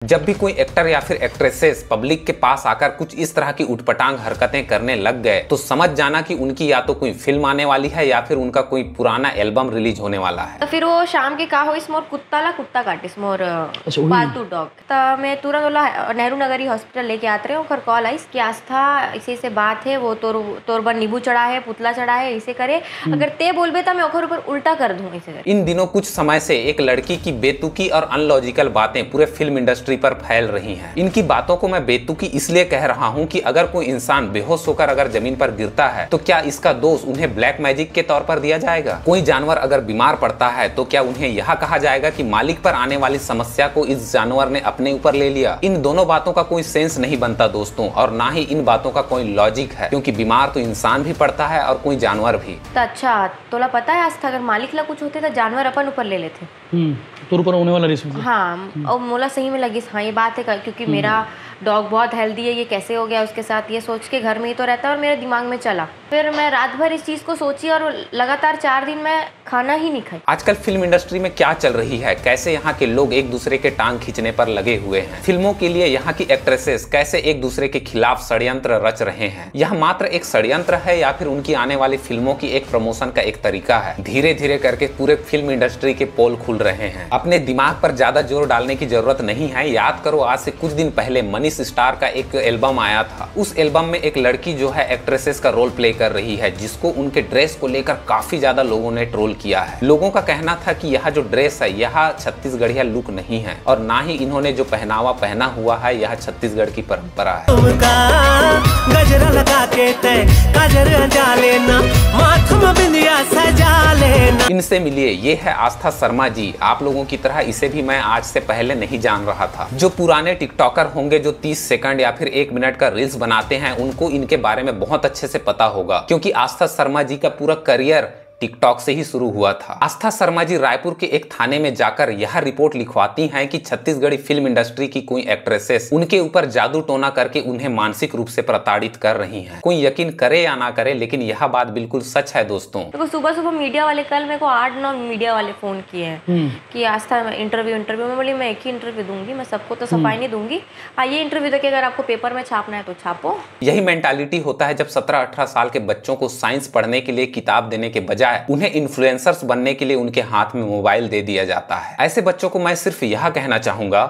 जब भी कोई एक्टर या फिर एक्ट्रेसेस पब्लिक के पास आकर कुछ इस तरह की उटपटांग हरकतें करने लग गए तो समझ जाना कि उनकी या तो कोई फिल्म आने वाली है या फिर उनका कोई पुराना एल्बम रिलीज होने वाला है। तो फिर वो शाम के का होइस मोर कुत्ताला कुत्ता काटिस मोर पालतू डॉग तो मैं तुरंत बोला नेहरू नगरी हॉस्पिटल लेके आते रहे ओकर कॉल आइस कि आस्था इसी से बात है वो तोर पर नींबू चढ़ा है पुतला चढ़ा है इसे करे अगर ते बोलबे तो मैं ओकर ऊपर उल्टा कर दूं इसे। इन दिनों कुछ समय से एक लड़की की बेतुकी और अनलॉजिकल बातें पूरे फिल्म इंडस्ट्री पर फैल रही हैं। इनकी बातों को मैं बेतुकी इसलिए कह रहा हूं कि अगर कोई इंसान बेहोश होकर अगर जमीन पर गिरता है तो क्या इसका दोष उन्हें ब्लैक मैजिक के तौर पर दिया जाएगा? कोई जानवर अगर बीमार पड़ता है तो क्या उन्हें यह कहा जाएगा कि मालिक पर आने वाली समस्या को इस जानवर ने अपने ऊपर ले लिया? इन दोनों बातों का कोई सेंस नहीं बनता दोस्तों, और ना ही इन बातों का कोई लॉजिक है, क्योंकि बीमार तो इंसान भी पड़ता है और कोई जानवर भी। तो अच्छा तोला पता है आस्था अगर मालिक ला कुछ होते तो जानवर अपन ऊपर ले लेते। तोर ऊपर होने वाला रिस्क। हाँ और मोला सही में लगी हाँ ये बात है क्योंकि मेरा डॉग बहुत हेल्दी है, ये कैसे हो गया उसके साथ, ये सोच के घर में ही तो रहता है और मेरे दिमाग में चला। फिर मैं रात भर इस चीज़ को सोची और लगातार 4 दिन मैं खाना ही नहीं खाई। आजकल फिल्म इंडस्ट्री में क्या चल रही है, कैसे यहाँ के लोग एक दूसरे के टांग खींचने पर लगे हुए हैं। फिल्मों के लिए यहाँ की एक्ट्रेसेस कैसे एक दूसरे के खिलाफ षड्यंत्र रच रहे हैं। यह मात्र एक षड्यंत्र है या फिर उनकी आने वाली फिल्मों की एक प्रमोशन का एक तरीका है? धीरे धीरे करके पूरे फिल्म इंडस्ट्री के पोल खुल रहे हैं। अपने दिमाग पर ज्यादा जोर डालने की जरूरत नहीं है। याद करो आज से कुछ दिन पहले मनीष स्टार का एक एल्बम आया था। उस एल्बम में एक लड़की जो है एक्ट्रेसेस का रोल प्ले कर रही है, जिसको उनके ड्रेस को लेकर काफी ज्यादा लोगों ने ट्रोल किया है। लोगों का कहना था कि यह जो ड्रेस है यह छत्तीसगढ़िया लुक नहीं है और ना ही इन्होंने जो पहनावा पहना हुआ है यह छत्तीसगढ़ की परंपरा है। गजरा लगा के सजा लेना। इनसे मिलिए, ये है आस्था शर्मा जी। आप लोगों की तरह इसे भी मैं आज से पहले नहीं जान रहा था। जो पुराने टिकटॉकर होंगे जो 30 सेकंड या फिर 1 मिनट का रील्स बनाते हैं उनको इनके बारे में बहुत अच्छे से पता होगा, क्योंकि आस्था शर्मा जी का पूरा करियर टिकटॉक से ही शुरू हुआ था। आस्था शर्मा जी रायपुर के एक थाने में जाकर यह रिपोर्ट लिखवाती हैं कि छत्तीसगढ़ी फिल्म इंडस्ट्री की कोई एक्ट्रेसेस उनके ऊपर जादू टोना करके उन्हें मानसिक रूप से प्रताड़ित कर रही हैं। कोई यकीन करे या ना करे, लेकिन यह बात बिल्कुल सच है दोस्तों। तो सुबह सुबह मीडिया वाले कल मेरे को 8-9 मीडिया वाले फोन किए हैं कि आस्था इंटरव्यू मैं बोली मैं एक ही इंटरव्यू दूंगी, मैं सबको तो सफाई नहीं दूंगी। हाँ ये इंटरव्यू देके अगर आपको पेपर में छापना है तो छापो। यही मेंटालिटी होता है जब 17-18 साल के बच्चों को साइंस पढ़ने के लिए किताब देने के बजाय उन्हें इन्फ्लुएंसर्स बनने के लिए उनके हाथ में मोबाइल दे दिया जाता है। ऐसे बच्चों को मैं सिर्फ यह कहना चाहूंगा,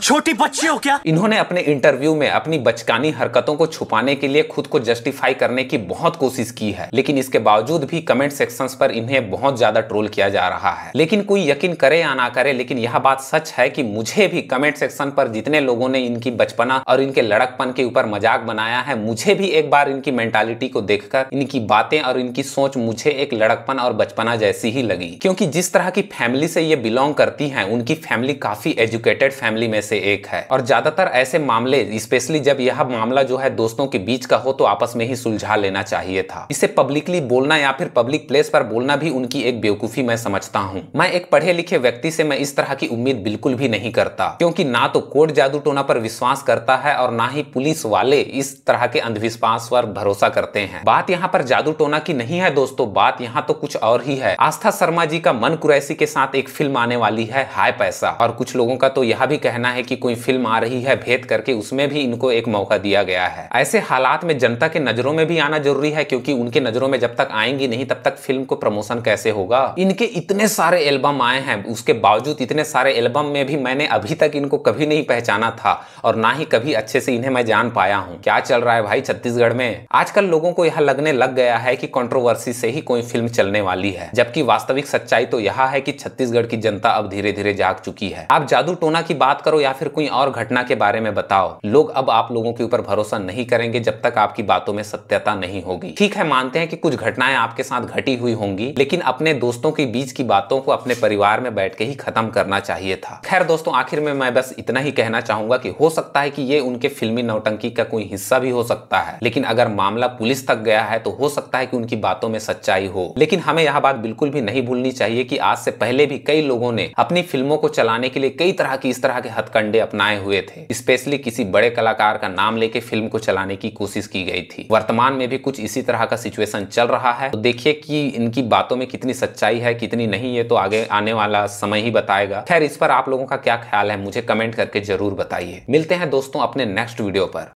छोटी बच्ची हो क्या? इन्होंने अपने इंटरव्यू में अपनी बचकानी हरकतों को छुपाने के लिए खुद को जस्टिफाई करने की बहुत कोशिश की है, लेकिन इसके बावजूद भी कमेंट सेक्शंस पर इन्हें बहुत ज्यादा ट्रोल किया जा रहा है। लेकिन कोई यकीन करे या ना करे, लेकिन यह बात सच है कि मुझे भी कमेंट सेक्शन पर जितने लोगों ने इनकी बचपना और इनके लड़कपन के ऊपर मजाक बनाया है, मुझे भी एक बार इनकी मेंटालिटी को देखकर इनकी बातें और इनकी सोच मुझे एक लड़कपन और बचपना जैसी ही लगी। क्योंकि जिस तरह की फैमिली से ये बिलोंग करती हैं, उनकी फैमिली काफी एजुकेटेड फैमिली में से एक है, और ज्यादातर ऐसे मामले, स्पेशली जब यह मामला जो है दोस्तों के बीच का हो, तो आपस में ही सुलझा लेना चाहिए था। इसे पब्लिकली बोलना या फिर पब्लिक प्लेस पर बोलना भी उनकी एक बेवकूफी मैं समझता हूँ। मैं एक पढ़े लिखे व्यक्ति से मैं इस तरह की उम्मीद बिल्कुल भी नहीं करता, क्योंकि ना तो कोर्ट जादू टोना पर विश्वास करता है और ना ही पुलिस वाले इस तरह के अंधविश्वास पर भरोसा करते हैं। बात यहाँ पर जादू टोना की नहीं है दोस्तों, बात यहाँ तो कुछ और ही है। आस्था शर्मा जी का मन कुरैशी के साथ एक फिल्म आने वाली है, हाय पैसा, और कुछ लोगों का तो यह भी कहना है कि कोई फिल्म आ रही है भेद करके, उसमें भी इनको एक मौका दिया गया है। ऐसे हालात में जनता के नजरों में भी आना जरूरी है, क्योंकि उनके नजरों में जब तक आएंगी नहीं तब तक फिल्म को प्रमोशन कैसे होगा। इनके इतने सारे एल्बम आए हैं, उसके बावजूद इतने सारे एल्बम में भी मैंने अभी तक इनको कभी नहीं पहचाना था और ना ही कभी अच्छे से इन्हें मैं जान पाया हूँ। क्या चल रहा है भाई छत्तीसगढ़ में? आजकल लोगों को यह लगने लग गया है कि कंट्रोवर्सी से ही कोई फिल्म चलने वाली है, जबकि वास्तविक सच्चाई तो यह है कि छत्तीसगढ़ की जनता अब धीरे धीरे जाग चुकी है। आप जादू टोना की बात करो या फिर कोई और घटना के बारे में बताओ, लोग अब आप लोगों के ऊपर भरोसा नहीं करेंगे जब तक आपकी बातों में सत्यता नहीं होगी। ठीक है, मानते हैं कि कुछ घटनाएं आपके साथ घटी हुई होंगी, लेकिन अपने दोस्तों के बीच की बातों को अपने परिवार में बैठ के ही खत्म करना चाहिए था। खैर दोस्तों, आखिर में मैं बस इतना ही कहना चाहूंगा कि हो सकता है कि ये उनके फिल्मी नौटंकी का कोई हिस्सा भी हो सकता है, लेकिन अगर मामला पुलिस तक गया है तो हो सकता है कि उनकी बातों में सच्चाई हो। हो। लेकिन हमें यह बात बिल्कुल भी नहीं भूलनी चाहिए कि आज से पहले भी कई लोगों ने अपनी फिल्मों को चलाने के लिए कई तरह की इस तरह के हथकंडे अपनाए हुए थे। स्पेशली किसी बड़े कलाकार का नाम लेके फिल्म को चलाने की कोशिश की गई थी। वर्तमान में भी कुछ इसी तरह का सिचुएशन चल रहा है। तो देखिए कि इनकी बातों में कितनी सच्चाई है कितनी नहीं, ये तो आगे आने वाला समय ही बताएगा। खैर, इस पर आप लोगों का क्या ख्याल है मुझे कमेंट करके जरूर बताइए। मिलते हैं दोस्तों अपने नेक्स्ट वीडियो पर।